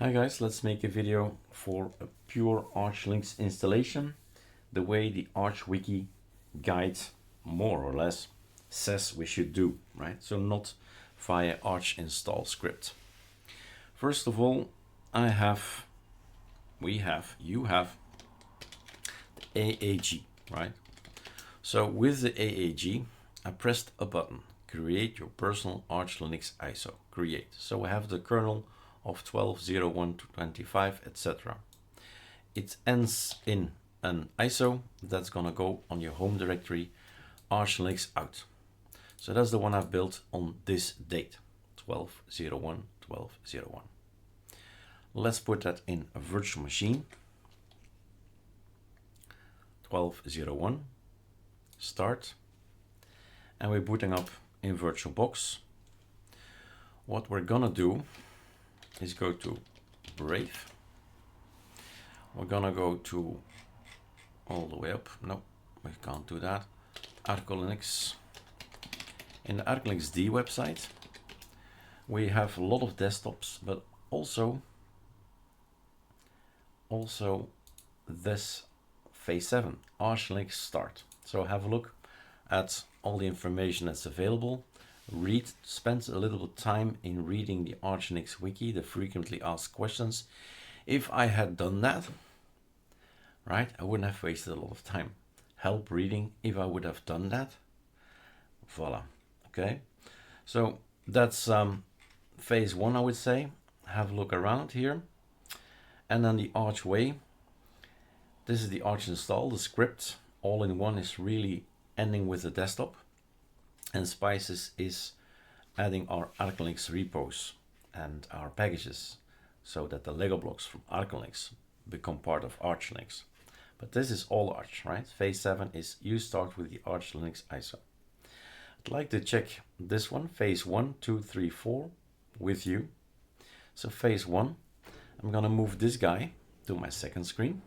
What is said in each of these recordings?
Hi guys, let's make a video for a pure ArcoLinux installation, the way the Arch Wiki guide more or less says we should do, right? So not via Arch install script. First of all, you have the AAG, right? So with the AAG, I pressed a button, create your personal ArcoLinux ISO, create. So I have the kernel of 12.01 to 25, etc. It ends in an ISO that's gonna go on your home directory, ArcoLinux out. So that's the one I've built on this date, 12.01, 12.01. Let's put that in a virtual machine, 12.01, start, and we're booting up in VirtualBox. What we're gonna do is go to Brave. We're gonna go to all the way up. No, we can't do that. ArcoLinux. In the ArcoLinux D website, we have a lot of desktops, but also this phase 7, ArcoLinux start. So have a look at all the information that's available. Spend a little bit of time in reading the ArcoLinux wiki, the frequently asked questions. If I had done that, right, I wouldn't have wasted a lot of time. Help reading if I would have done that. Voila. Okay, so that's phase 1, I would say. Have a look around here. And then the Arch way. This is the Arch install, the script. All in one is really ending with the desktop. And Spices is adding our ArcoLinux repos and our packages so that the Lego blocks from ArcoLinux become part of ArcoLinux. But this is all Arch, right? Phase 7 is you start with the ArcoLinux ISO. I'd like to check this one, phase 1, 2, 3, 4 with you. So phase 1, I'm gonna move this guy to my second screen.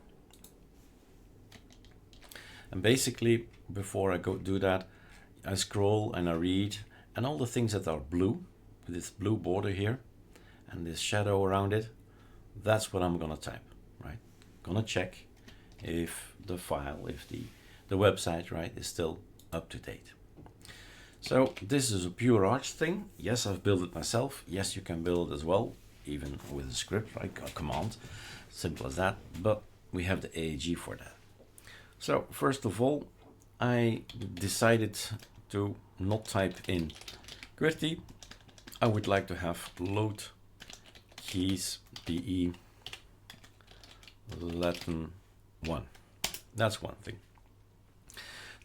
And basically, before I go do that, I scroll and I read, and all the things that are blue, with this blue border here, and this shadow around it, that's what I'm gonna type, right? Gonna check if the file, if the website, right, is still up to date. So this is a pure Arch thing. Yes, I've built it myself. Yes, you can build it as well, even with a script, right, a command, simple as that, but we have the AAG for that. So first of all, I decided to not type in QWERTY. I would like to have load keys BE Latin 1. That's one thing.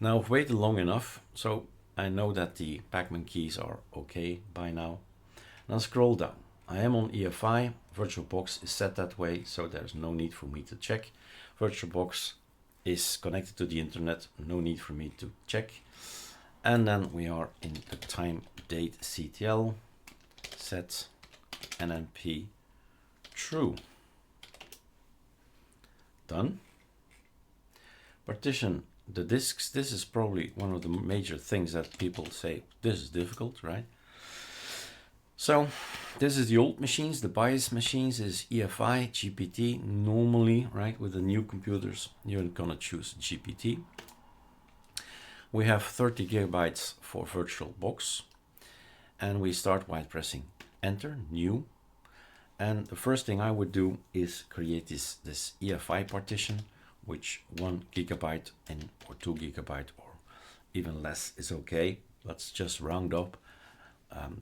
Now I've waited long enough, so I know that the Pacman keys are okay by now. Now scroll down. I am on EFI. VirtualBox is set that way, so there's no need for me to check. VirtualBox is connected to the internet, no need for me to check. And then we are in the time date CTL, set NNP true. Done. Partition the disks. This is probably one of the major things that people say, this is difficult, right? So this is the old machines, the BIOS machines is EFI, GPT. Normally, right, with the new computers, you're gonna choose GPT. We have 30 gigabytes for VirtualBox, and we start by pressing enter, new. And the first thing I would do is create this EFI partition, which 1 gigabyte or 2 gigabyte or even less is okay. Let's just round up.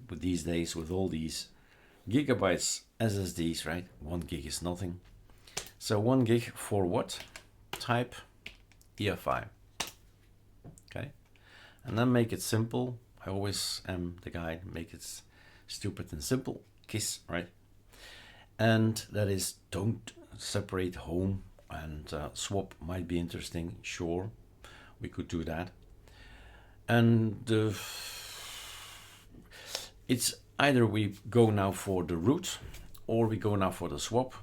With these days, with all these gigabytes SSDs, right? 1 gig is nothing. So 1 gig for what? Type EFI. Okay, and then make it simple. I always am the guy, make it stupid and simple. KISS, right? And that is, don't separate home and swap might be interesting. Sure, we could do that. And it's either we go now for the root or we go now for the swap.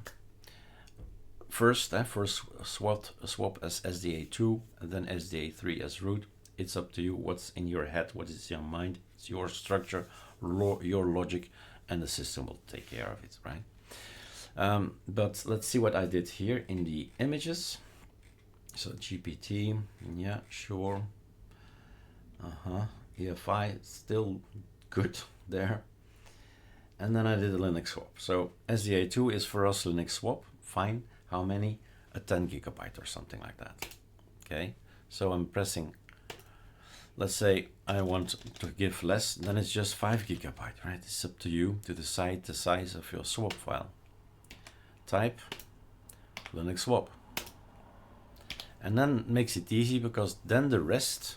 First swap as SDA2 and then SDA3 as root. It's up to you what's in your head, what is in your mind. It's your structure, your logic, and the system will take care of it, right? But let's see what I did here in the images. So GPT, yeah, sure. EFI, still good there. And then I did a Linux swap. So SDA2 is for us Linux swap, fine. How many? A 10 gigabyte or something like that. Okay, so I'm pressing, let's say I want to give less, then it's just 5 gigabyte, right? It's up to you to decide the size of your swap file. Type Linux swap. And then it makes it easy because then the rest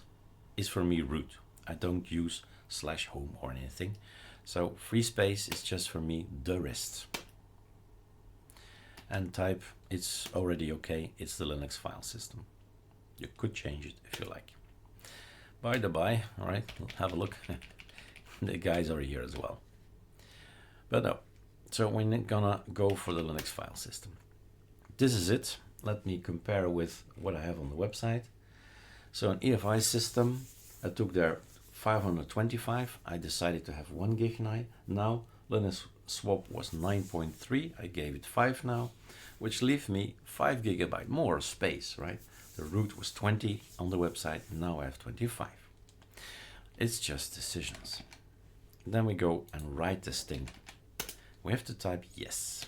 is for me root. I don't use /home or anything. So free space is just for me the rest. And type, it's already okay, it's the Linux file system. You could change it if you like. By the by, all right, have a look. The guys are here as well. But no, so we're gonna go for the Linux file system. This is it. Let me compare with what I have on the website. So an EFI system, I took there 525. I decided to have 1 gig now. Linux swap was 9.3. I gave it 5 now, which leaves me 5 gigabyte more space, right? The root was 20 on the website. Now I have 25. It's just decisions. Then we go and write this thing. We have to type yes.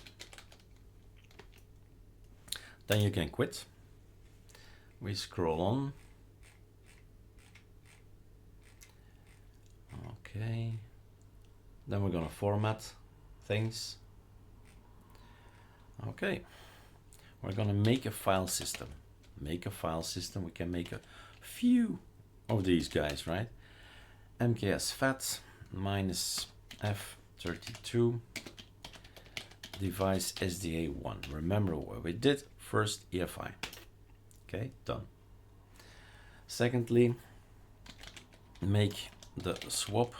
Then you can quit. We scroll on. Okay. Then we're gonna format things. Okay. We're gonna make a file system. Make a file system. We can make a few of these guys, right? mksfat minus f32 device SDA1. Remember what we did. First EFI. Okay, done. Secondly, make the swap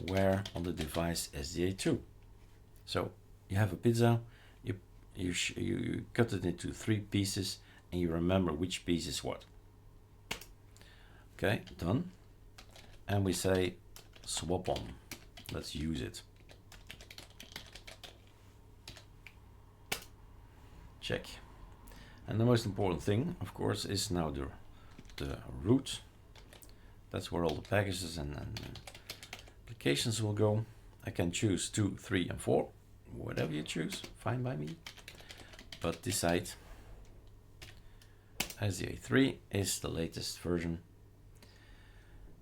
where on the device SDA2. So you have a pizza, you cut it into 3 pieces and you remember which piece is what. Okay, done. And we say swap on. Let's use it. Check. And the most important thing, of course, is now the root. That's where all the packages and applications will go. I can choose 2, 3, and 4. Whatever you choose, fine by me. But decide SDA3 is the latest version.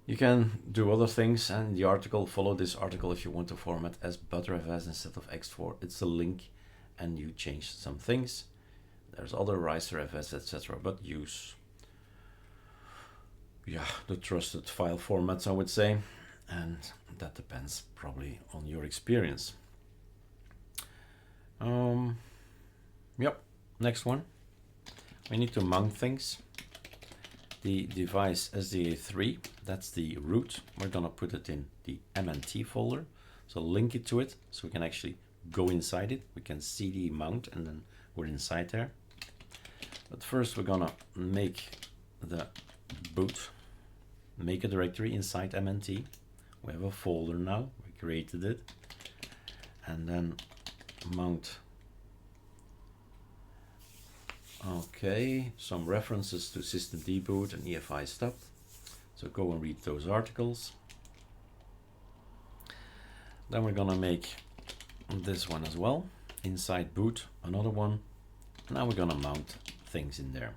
You can do other things, and in the article, follow this article if you want to format as Btrfs instead of ext4. It's a link, and you change some things. There's other riserfs, etc. But use, the trusted file formats, I would say, and that depends probably on your experience. Yep. Next one. We need to mount things. The device SDA3, that's the root. We're gonna put it in the MNT folder. So link it to it so we can actually go inside it. We can cd mount and then we're inside there. But first we're gonna make the boot, make a directory inside MNT. We have a folder now, we created it. And then mount. Okay, some references to system deboot and EFI stuff. So go and read those articles. Then we're gonna make this one as well. Inside boot, another one. Now we're gonna mount things in there.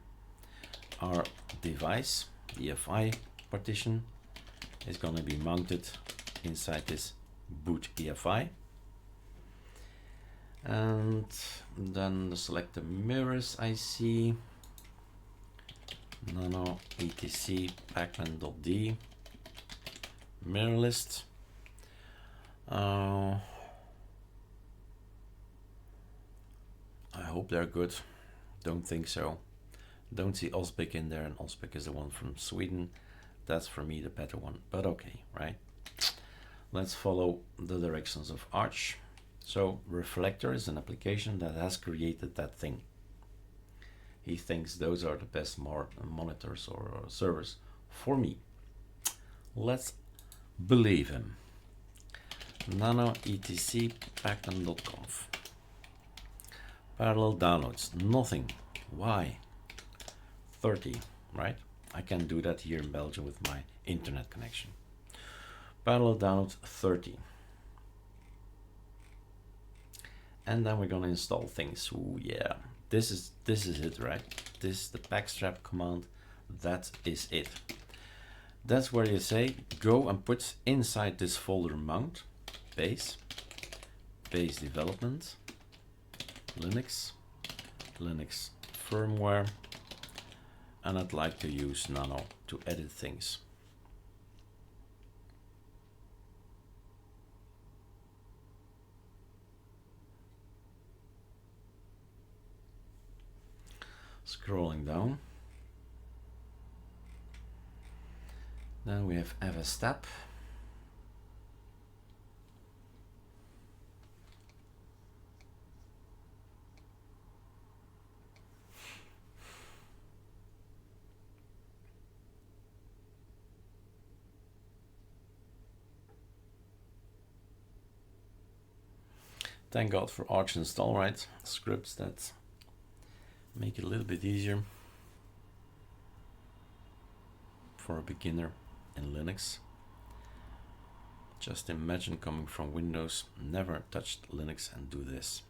Our device, EFI partition, is gonna be mounted inside this boot EFI. And then select the mirrors I see. Nano etc backend.d mirror list. I hope they're good. Don't think so. Don't see Osbeck in there, and Osbeck is the one from Sweden. That's for me the better one, but okay, right? Let's follow the directions of Arch. So Reflector is an application that has created that thing. He thinks those are the best monitors or servers for me. Let's believe him. Nano etc backend.conf. Parallel downloads, nothing. Why? 30, right? I can do that here in Belgium with my internet connection. Parallel downloads 30. And then we're gonna install things. Ooh, yeah, this is it, right? This the backstrap command. That is it. That's where you say go and put inside this folder mount base development Linux firmware, and I'd like to use nano to edit things. Scrolling down, then we have fstab. Thank God for Arch install, right? Scripts that make it a little bit easier for a beginner in Linux. Just imagine coming from Windows, never touched Linux, and do this.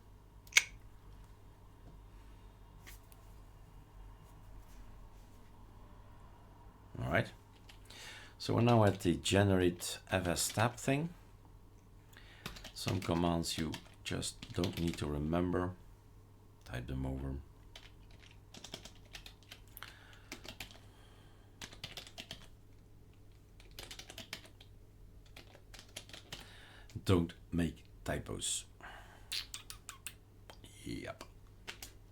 All right. So we're now at the generate fstab thing. Some commands you just don't need to remember. Type them over. Don't make typos. Yep.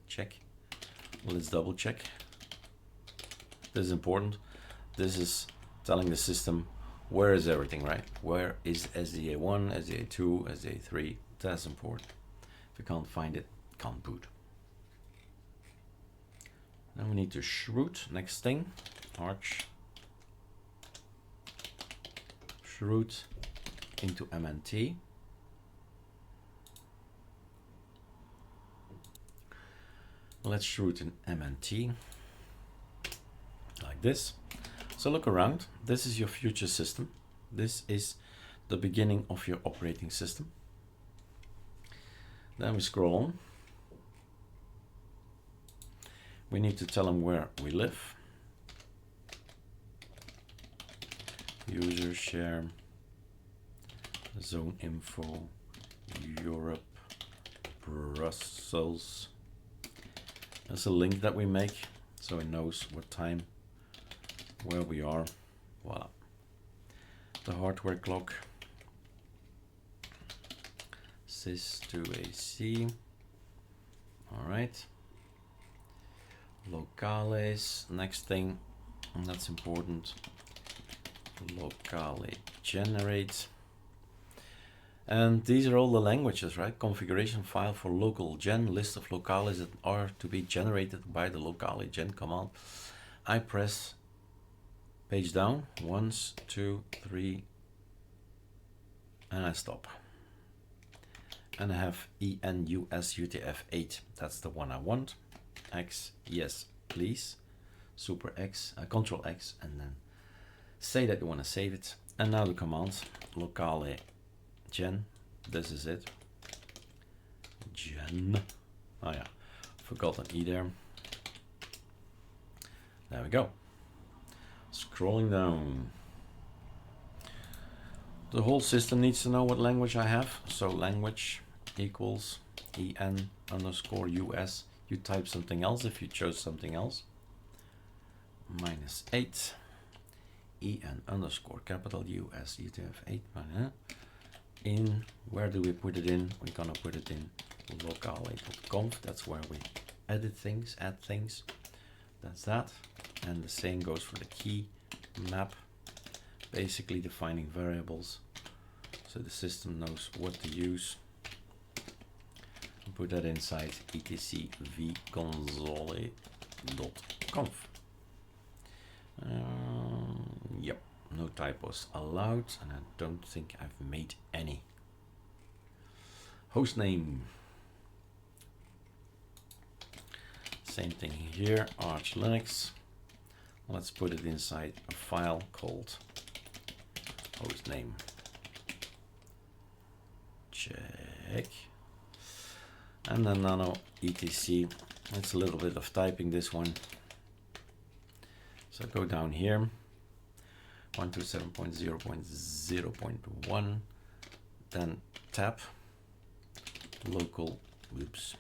Check. Let's double check. This is important. This is telling the system where is everything, right? Where is SDA1, SDA2, SDA3? That's important. If you can't find it, can't boot. Then we need to shroot. Next thing, arch shroot into MNT. Let's shroot in MNT like this. So look around. This is your future system. This is the beginning of your operating system. Then we scroll on. We need to tell them where we live. User share, zone info, Europe, Brussels. That's a link that we make so it knows what time, where we are. Voila. The hardware clock. Sys to AC. All right. Locales. Next thing, and that's important. Locale generate. And these are all the languages, right? Configuration file for local gen, list of locales that are to be generated by the locale gen command. I press page down, 1, 2, 3, and I stop. And I have ENUS UTF-8. That's the one I want. X, yes, please. Super X, Control X, and then say that you want to save it. And now the command, locale gen, this is it. Gen. Oh yeah, forgot an E there. There we go. Scrolling down. The whole system needs to know what language I have. So language equals EN_US. You type something else if you chose something else. -8. EN_US UTF-8. In, where do we put it in? We're gonna put it in locale.conf. That's where we edit things, add things. That's that. And the same goes for the key map, basically defining variables so the system knows what to use. Put that inside etc vconsole.conf. Yep, no typos allowed, and I don't think I've made any. Hostname. Same thing here, ArcoLinux. Let's put it inside a file called hostname. Check. And then nano etc. It's a little bit of typing, this one. So go down here, 127.0.0.1, then tab local, oops,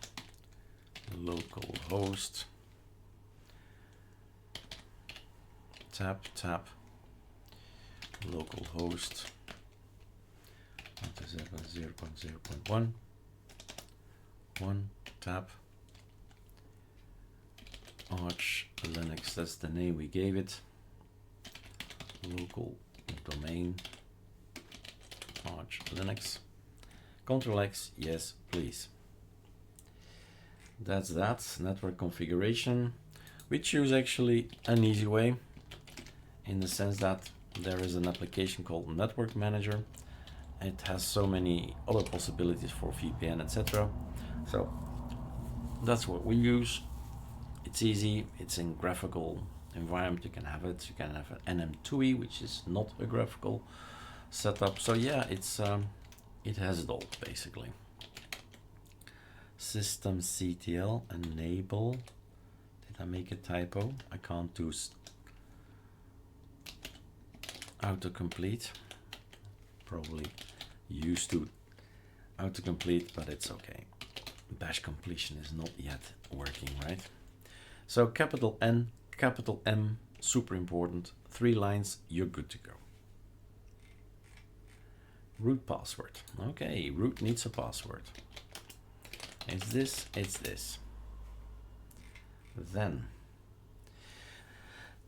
local host, tab local host, 127.0.0.1, 1 tab ArcoLinux, that's the name we gave it, local domain ArcoLinux, Control X, yes please. That's that. Network configuration. We choose actually an easy way, in the sense that there is an application called Network Manager. It has so many other possibilities for VPN, etc. So that's what we use. It's easy, it's in graphical environment, you can have it. You can have an NM2E, which is not a graphical setup. So yeah, it's it has it all basically. Systemctl enable. Did I make a typo? I can't do autocomplete. Probably used to autocomplete, but it's okay. Bash completion is not yet working, right? So capital N, capital M, super important. 3 lines, you're good to go. Root password. Okay, root needs a password. It's this, it's this. Then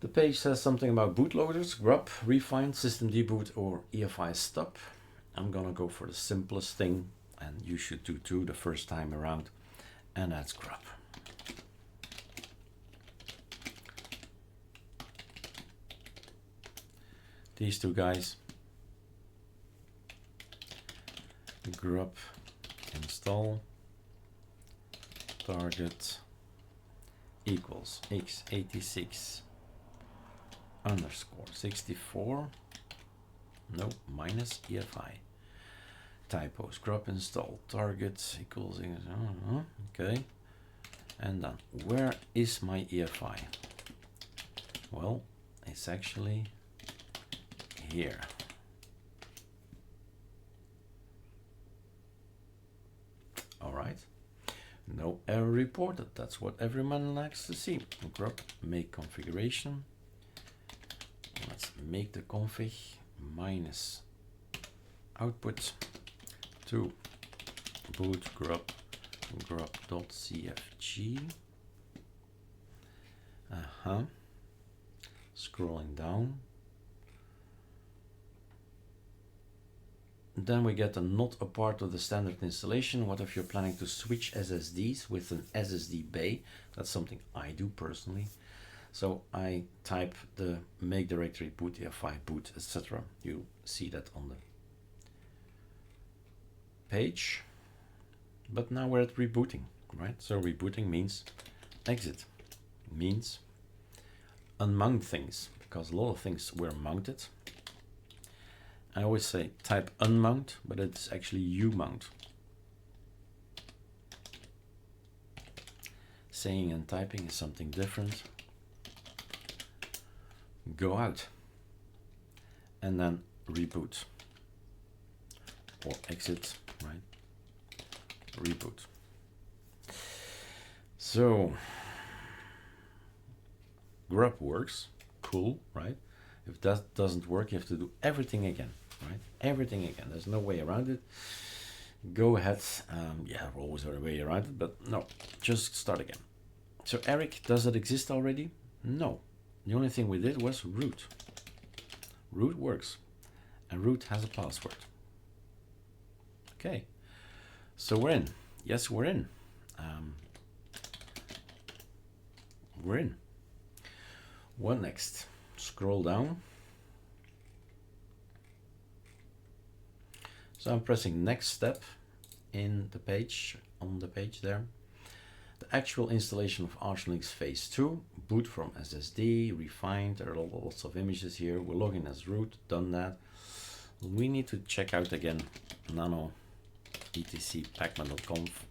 the page says something about bootloaders, grub, refine, system deboot, or EFI stop. I'm gonna go for the simplest thing, and you should do too the first time around, and that's grub. These two guys, grub install target equals x86 underscore 64, no, minus EFI. Typos, grub install target equals, okay. And then where is my EFI? Well, it's actually here. All right. No error reported. That's what everyone likes to see. Grub make configuration. Let's make the config minus output to boot grub.cfg. Scrolling down. Then we get a not a part of the standard installation. What if you're planning to switch SSDs with an SSD bay? That's something I do personally. So I type the make directory boot, EFI boot, etc. You see that on the page. But now we're at rebooting, right? So rebooting means exit, means unmount things, because a lot of things were mounted. I always say type unmount, but it's actually umount. Saying and typing is something different. Go out and then reboot or exit, right? Reboot. So grub works, cool, right? If that doesn't work, you have to do everything again, right? Everything again. There's no way around it. Go ahead. Yeah, always a way around it, but no, just start again. So Eric, does it exist already? No. The only thing we did was root. Root works, and root has a password. Okay, so we're in. Yes, we're in. We're in. What next? Scroll down. So I'm pressing next step in the page, on the page there. The actual installation of ArcoLinux phase 2, boot from SSD, refined, there are lots of images here. We're logging as root, done that. We need to check out again nano etc pacman.conf.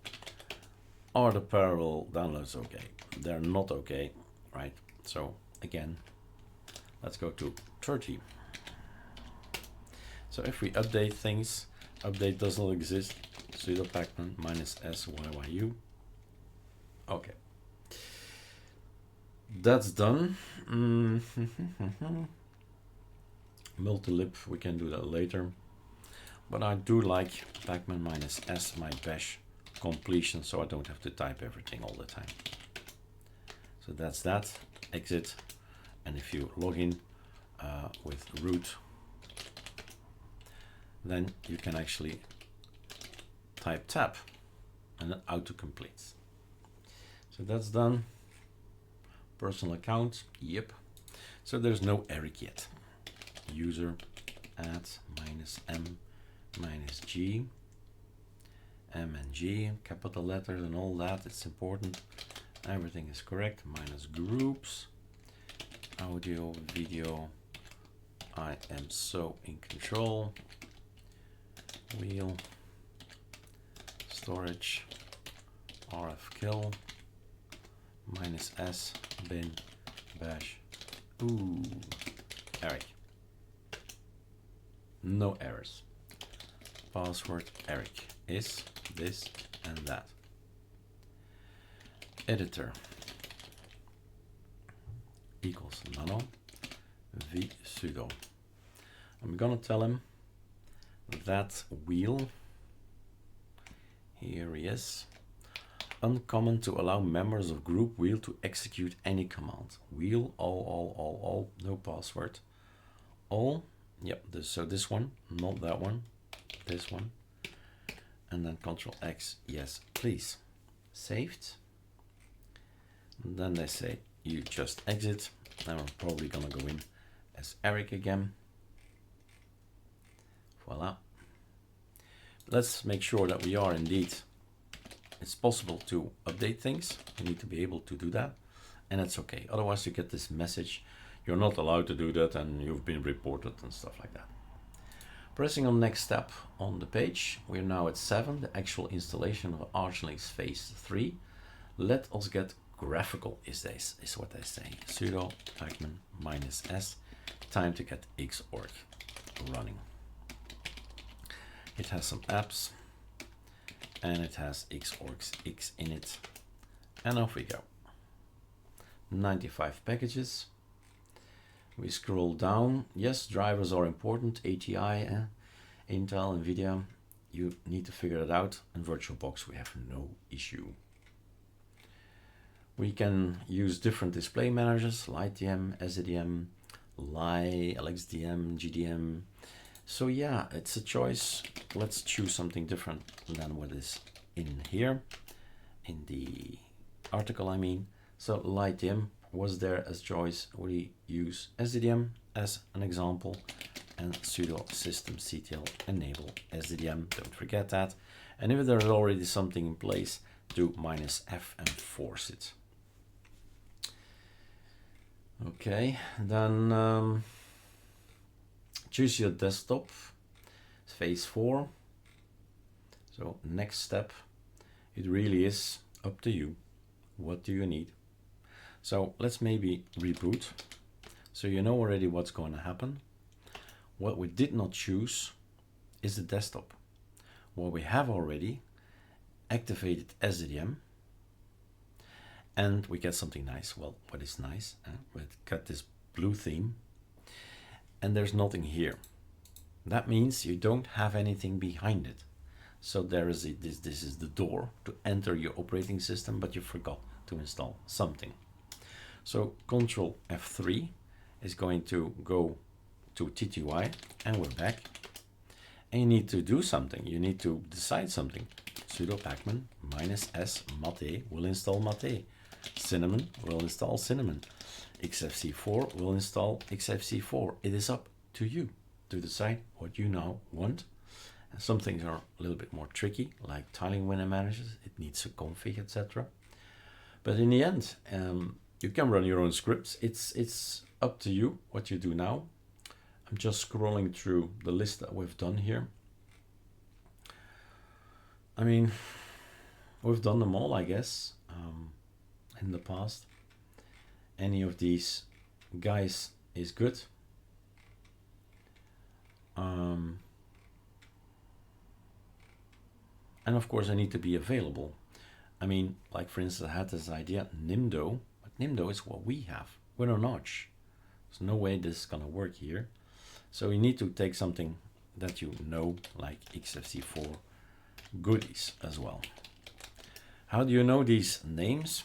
Are the parallel downloads okay? They're not okay, right? So again, let's go to 30. So if we update things, update does not exist, sudo pacman -syyuu. Okay, that's done. Multilib, we can do that later, but I do like pacman -s my bash completion, so I don't have to type everything all the time. So that's that. Exit, and if you log in with root, then you can actually type tab and it auto-completes. So that's done. Personal account, yep. So there's no Eric yet. User add -m -g, M and G, capital letters and all that, it's important. Everything is correct. -groups, audio, video, I am so in control. Wheel, storage, rf kill, -s, bin, bash, ooh, Eric. No errors. Password Eric is this and that. Editor equals nano v sudo. I'm gonna tell him that wheel, here he is, uncommon to allow members of group wheel to execute any command. Wheel all, no password. All, yep, so this one, not that one, this one. And then Control X, yes, please. Saved. And then they say, you just exit. And I'm probably gonna go in as Eric again. Voila. Let's make sure that we are indeed, it's possible to update things. You need to be able to do that. And it's okay. Otherwise you get this message, you're not allowed to do that and you've been reported and stuff like that. Pressing on next step on the page, we're now at 7, the actual installation of ArcoLinux phase 3. Let us get graphical is what they say. Sudo pacman -s, time to get xorg running. It has some apps and it has xorg's x in it, and off we go. 95 packages. We scroll down. Yes, drivers are important. ATI, Intel, NVIDIA. You need to figure it out. And VirtualBox, we have no issue. We can use different display managers, LightDM, SDM, LXDM, GDM. So yeah, it's a choice. Let's choose something different than what is in here, in the article, I mean. So LightDM was there as choice. We use SDDM as an example, and sudo systemctl enable SDDM, don't forget that. And if there's already something in place, do -f and force it. Okay, then choose your desktop, phase 4. So next step, it really is up to you. What do you need? So let's maybe reboot. So you know already what's going to happen. What we did not choose is the desktop. What we have already activated SDDM, and we get something nice. Well, what is nice? We got this blue theme, and there's nothing here. That means you don't have anything behind it. So there is this is the door to enter your operating system, but you forgot to install something. So Control F3 is going to go to TTY, and we're back. And you need to do something. You need to decide something. Sudo pacman -s mate will install mate. Cinnamon will install cinnamon. xfce4 will install xfce4. It is up to you to decide what you now want. And some things are a little bit more tricky, like tiling window managers. It needs a config, etc. But in the end, you can run your own scripts. It's up to you what you do now. I'm just scrolling through the list that we've done here. I mean, we've done them all, I guess, in the past. Any of these guys is good. And of course I need to be available. I mean, like for instance, I had this idea, Nimdo, but Nimdo is what we have. We're an Arch. There's no way this is gonna work here. So you need to take something that you know, like xfce4 goodies as well. How do you know these names?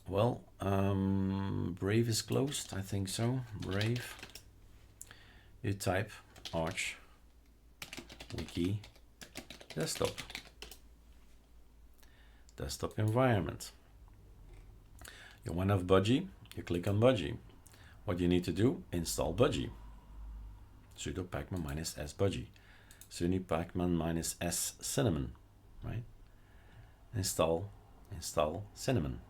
Well, Brave is closed, I think so. Brave. You type Arch wiki desktop environment. You want to have Budgie, you click on Budgie. What you need to do, install Budgie. Sudo pacman -s budgie. Sudo pacman -s cinnamon, right? Install cinnamon.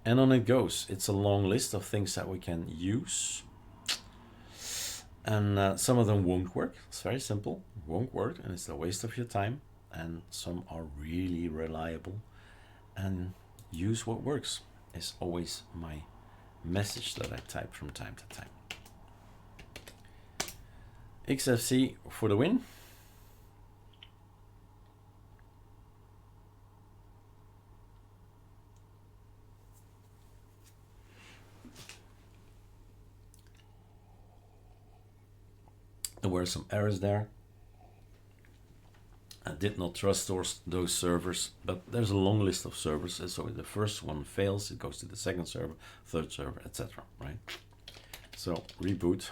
And on it goes. It's a long list of things that we can use. And some of them won't work. It's very simple. Won't work, and it's a waste of your time. And some are really reliable. And use what works is always my message that I type from time to time. XFC for the win. There were some errors there. I did not trust those servers, but there's a long list of servers. So if the first one fails, it goes to the second server, third server, etc. Right? So reboot.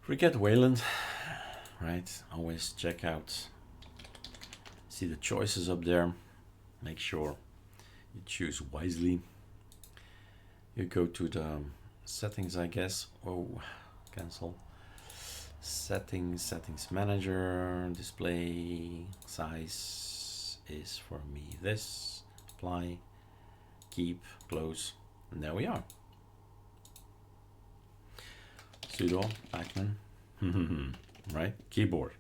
Forget Wayland, right? Always check out, see the choices up there. Make sure you choose wisely. You go to the settings, I guess. Oh, cancel. Settings manager, display size is for me this. Apply, keep, close, and there we are. Sudo pacman, right? Keyboard.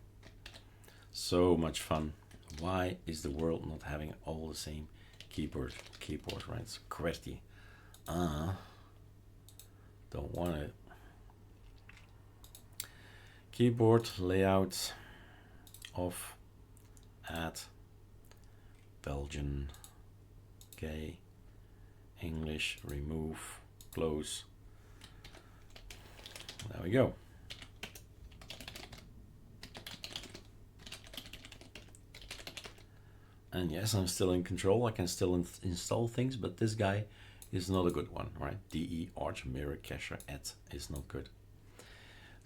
So much fun. Why is the world not having all the same keyboard, right? It's QWERTY. Don't want it. Keyboard layout off, add Belgian, okay, English, remove, close. There we go. And yes, I'm still in control. I can still install things, but this guy is not a good one, right? DE Arch mirror cacher at is not good.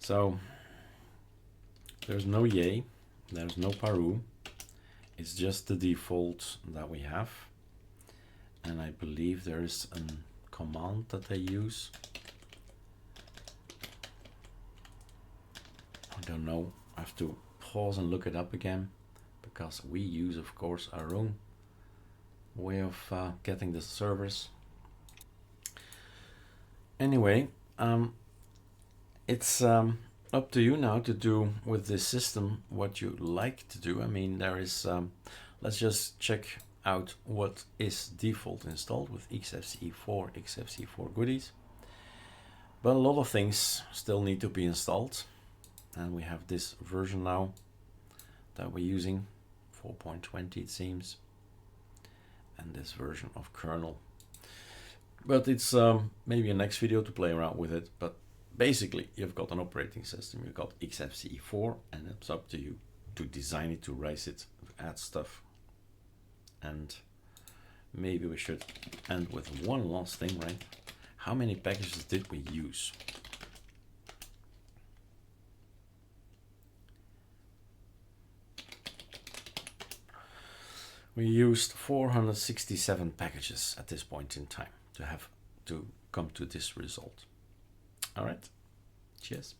So there's no yay, there's no paru. It's just the default that we have. And I believe there is a command that I use. I don't know, I have to pause and look it up again, because we use, of course, our own way of getting the servers. Anyway, it's up to you now to do with this system what you like to do. I mean, there is, let's just check out what is default installed with xfce4 goodies. But a lot of things still need to be installed. And we have this version now that we're using, 4.20 it seems, and this version of kernel. But it's maybe a next video to play around with it. But basically, you've got an operating system, you've got xfce4, and it's up to you to design it, to raise it, to add stuff. And maybe we should end with one last thing, right? How many packages did we use? We used 467 packages at this point in time to come to this result. All right, cheers.